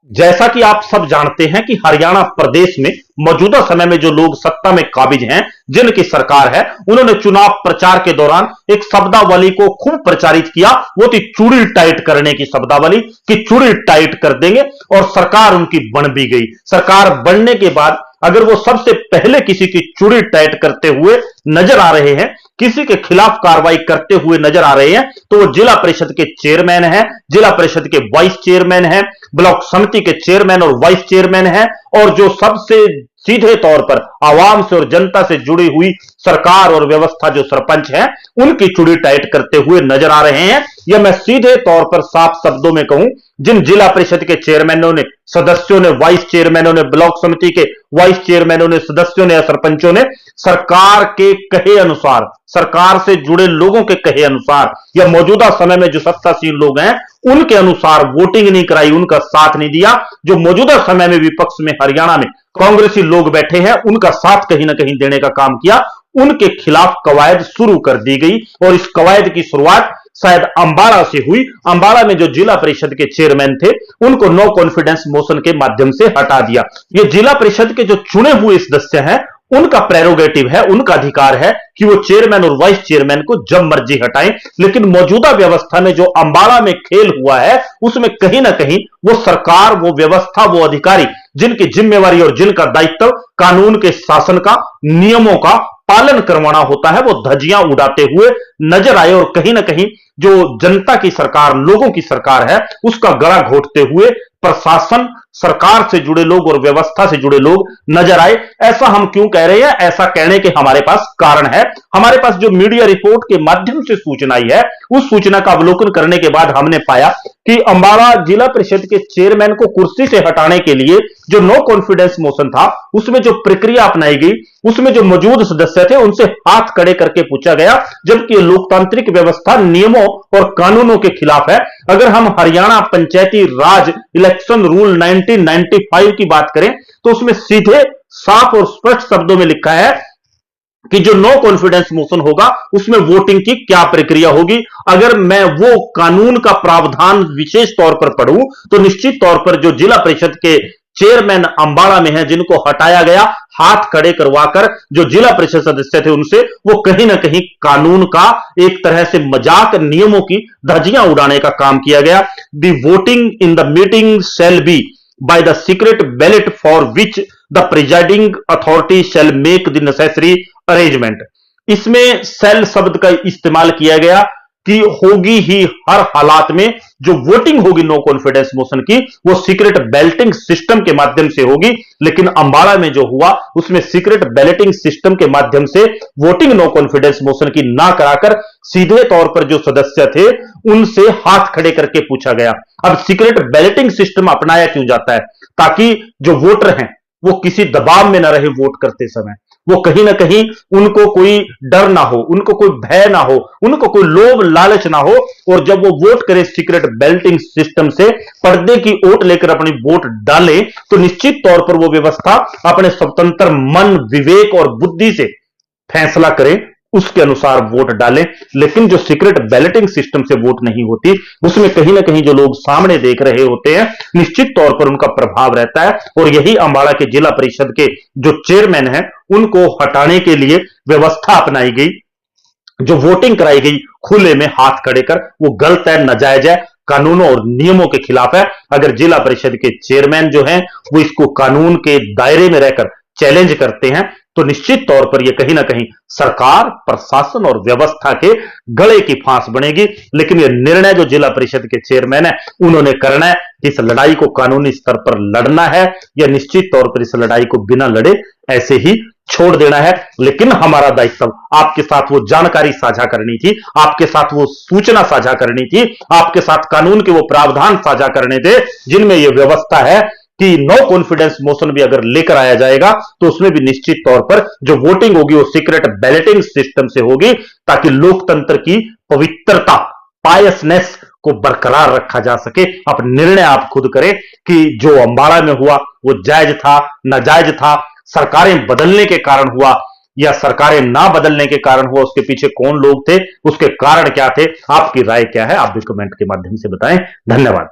जैसा कि आप सब जानते हैं कि हरियाणा प्रदेश में मौजूदा समय में जो लोग सत्ता में काबिज हैं, जिनकी सरकार है, उन्होंने चुनाव प्रचार के दौरान एक शब्दावली को खूब प्रचारित किया। वो थी चूड़ी टाइट करने की शब्दावली कि चूड़ी टाइट कर देंगे, और सरकार उनकी बन भी गई। सरकार बनने के बाद अगर वो सबसे पहले किसी की चूड़ी टाइट करते हुए नजर आ रहे हैं, किसी के खिलाफ कार्रवाई करते हुए नजर आ रहे हैं, तो वो जिला परिषद के चेयरमैन हैं, जिला परिषद के वाइस चेयरमैन हैं, ब्लॉक समिति के चेयरमैन और वाइस चेयरमैन हैं, और जो सबसे सीधे तौर पर आवाम से और जनता से जुड़ी हुई सरकार और व्यवस्था जो सरपंच हैं, उनकी चूड़ी टाइट करते हुए नजर आ रहे हैं। या मैं सीधे तौर पर साफ शब्दों में कहूं, जिन जिला परिषद के चेयरमैनों ने, सदस्यों ने, वाइस चेयरमैनों ने, ब्लॉक समिति के वाइस चेयरमैनों ने, सदस्यों ने या सरपंचों ने सरकार के कहे अनुसार, सरकार से जुड़े लोगों के कहे अनुसार, या मौजूदा समय में जो सत्तासीन लोग हैं उनके अनुसार वोटिंग नहीं कराई, उनका साथ नहीं दिया। जो मौजूदा समय में विपक्ष में हरियाणा में कांग्रेसी लोग बैठे हैं, उनका साथ कहीं ना कहीं देने का काम किया। उनके खिलाफ कवायद शुरू कर दी गई, और इस कवायद की शुरुआत शायद अंबाला से हुई। अंबाला में जो जिला परिषद के चेयरमैन थे, उनको नो कॉन्फिडेंस मोशन के माध्यम से हटा दिया। ये जिला परिषद के जो चुने हुए सदस्य हैं, उनका प्रेरोगेटिव है, उनका अधिकार है कि वो चेयरमैन और वाइस चेयरमैन को जब मर्जी हटाएं। लेकिन मौजूदा व्यवस्था में जो अंबाला में खेल हुआ है, उसमें कहीं ना कहीं वो सरकार, वो व्यवस्था, वो अधिकारी जिनकी जिम्मेवारी और जिनका दायित्व कानून के शासन का, नियमों का पालन करवाना होता है, वो धज्जियां उड़ाते हुए नजर आए। और कहीं ना कहीं जो जनता की सरकार, लोगों की सरकार है, उसका गला घोटते हुए प्रशासन, सरकार से जुड़े लोग और व्यवस्था से जुड़े लोग नजर आए। ऐसा हम क्यों कह रहे हैं? ऐसा कहने के हमारे पास कारण है। हमारे पास जो मीडिया रिपोर्ट के माध्यम से सूचना आई है, उस सूचना का अवलोकन करने के बाद हमने पाया कि अंबाला जिला परिषद के चेयरमैन को कुर्सी से हटाने के लिए जो नो कॉन्फिडेंस मोशन था, उसमें जो प्रक्रिया अपनाई गई, उसमें जो मौजूद सदस्य थे उनसे हाथ खड़े करके पूछा गया, जबकि लोकतांत्रिक व्यवस्था नियमों और कानूनों के खिलाफ है। अगर हम हरियाणा पंचायती राज इलेक्शन रूल 1995 की बात करें, तो उसमें सीधे साफ और स्पष्ट शब्दों में लिखा है कि जो नो कॉन्फिडेंस मोशन होगा, उसमें वोटिंग की क्या प्रक्रिया होगी। अगर मैं वो कानून का प्रावधान विशेष तौर पर पढ़ूं, तो निश्चित तौर पर जो जिला परिषद के चेयरमैन अंबाला में हैं, जिनको हटाया गया, हाथ खड़े करवाकर जो जिला परिषद सदस्य थे उनसे, वो कहीं ना कहीं कानून का एक तरह से मजाक, नियमों की धज्जियां उड़ाने का काम किया गया। The voting in the meeting shall be by the secret ballot for which the presiding authority shell make the necessary arrangement. इसमें सेल शब्द का इस्तेमाल किया गया कि होगी ही हर हालात में जो वोटिंग होगी नो कॉन्फिडेंस मोशन की, वो सीक्रेट बैलेटिंग सिस्टम के माध्यम से होगी। लेकिन अंबाला में जो हुआ, उसमें सीक्रेट बैलेटिंग सिस्टम के माध्यम से वोटिंग नो कॉन्फिडेंस मोशन की ना कराकर सीधे तौर पर जो सदस्य थे उनसे हाथ खड़े करके पूछा गया। अब सीक्रेट बैलेटिंग सिस्टम अपनाया क्यों जाता है? ताकि जो वोटर हैं वो किसी दबाव में ना रहे वोट करते समय, वो कहीं ना कहीं उनको कोई डर ना हो, उनको कोई भय ना हो, उनको कोई लोभ लालच ना हो, और जब वो वोट करे सीक्रेट बैलेटिंग सिस्टम से, पर्दे की ओट लेकर अपनी वोट डाले, तो निश्चित तौर पर वो व्यवस्था अपने स्वतंत्र मन, विवेक और बुद्धि से फैसला करे, उसके अनुसार वोट डालें। लेकिन जो सीक्रेट बैलेटिंग सिस्टम से वोट नहीं होती, उसमें कहीं ना कहीं जो लोग सामने देख रहे होते हैं, निश्चित तौर पर उनका प्रभाव रहता है। और यही अंबाला के जिला परिषद के जो चेयरमैन हैं, उनको हटाने के लिए व्यवस्था अपनाई गई। जो वोटिंग कराई गई खुले में हाथ खड़े कर, वो गलत है, नाजायज है, कानूनों और नियमों के खिलाफ है। अगर जिला परिषद के चेयरमैन जो हैं वो इसको कानून के दायरे में रहकर चैलेंज करते हैं, तो निश्चित तौर पर यह कहीं ना कहीं सरकार, प्रशासन और व्यवस्था के गले की फांस बनेगी। लेकिन यह निर्णय जो जिला परिषद के चेयरमैन है उन्होंने करना है, इस लड़ाई को कानूनी स्तर पर लड़ना है, या निश्चित तौर पर इस लड़ाई को बिना लड़े ऐसे ही छोड़ देना है। लेकिन हमारा दायित्व आपके साथ वो जानकारी साझा करनी थी, आपके साथ वो सूचना साझा करनी थी, आपके साथ कानून के वो प्रावधान साझा करने थे जिनमें यह व्यवस्था है कि नो कॉन्फिडेंस मोशन भी अगर लेकर आया जाएगा, तो उसमें भी निश्चित तौर पर जो वोटिंग होगी वो सीक्रेट बैलेटिंग सिस्टम से होगी, ताकि लोकतंत्र की पवित्रता, पायसनेस को बरकरार रखा जा सके। अब निर्णय आप खुद करें कि जो अंबाला में हुआ वो जायज था, नाजायज था, सरकारें बदलने के कारण हुआ या सरकारें ना बदलने के कारण हुआ, उसके पीछे कौन लोग थे, उसके कारण क्या थे, आपकी राय क्या है, आप भी कमेंट के माध्यम से बताएं। धन्यवाद।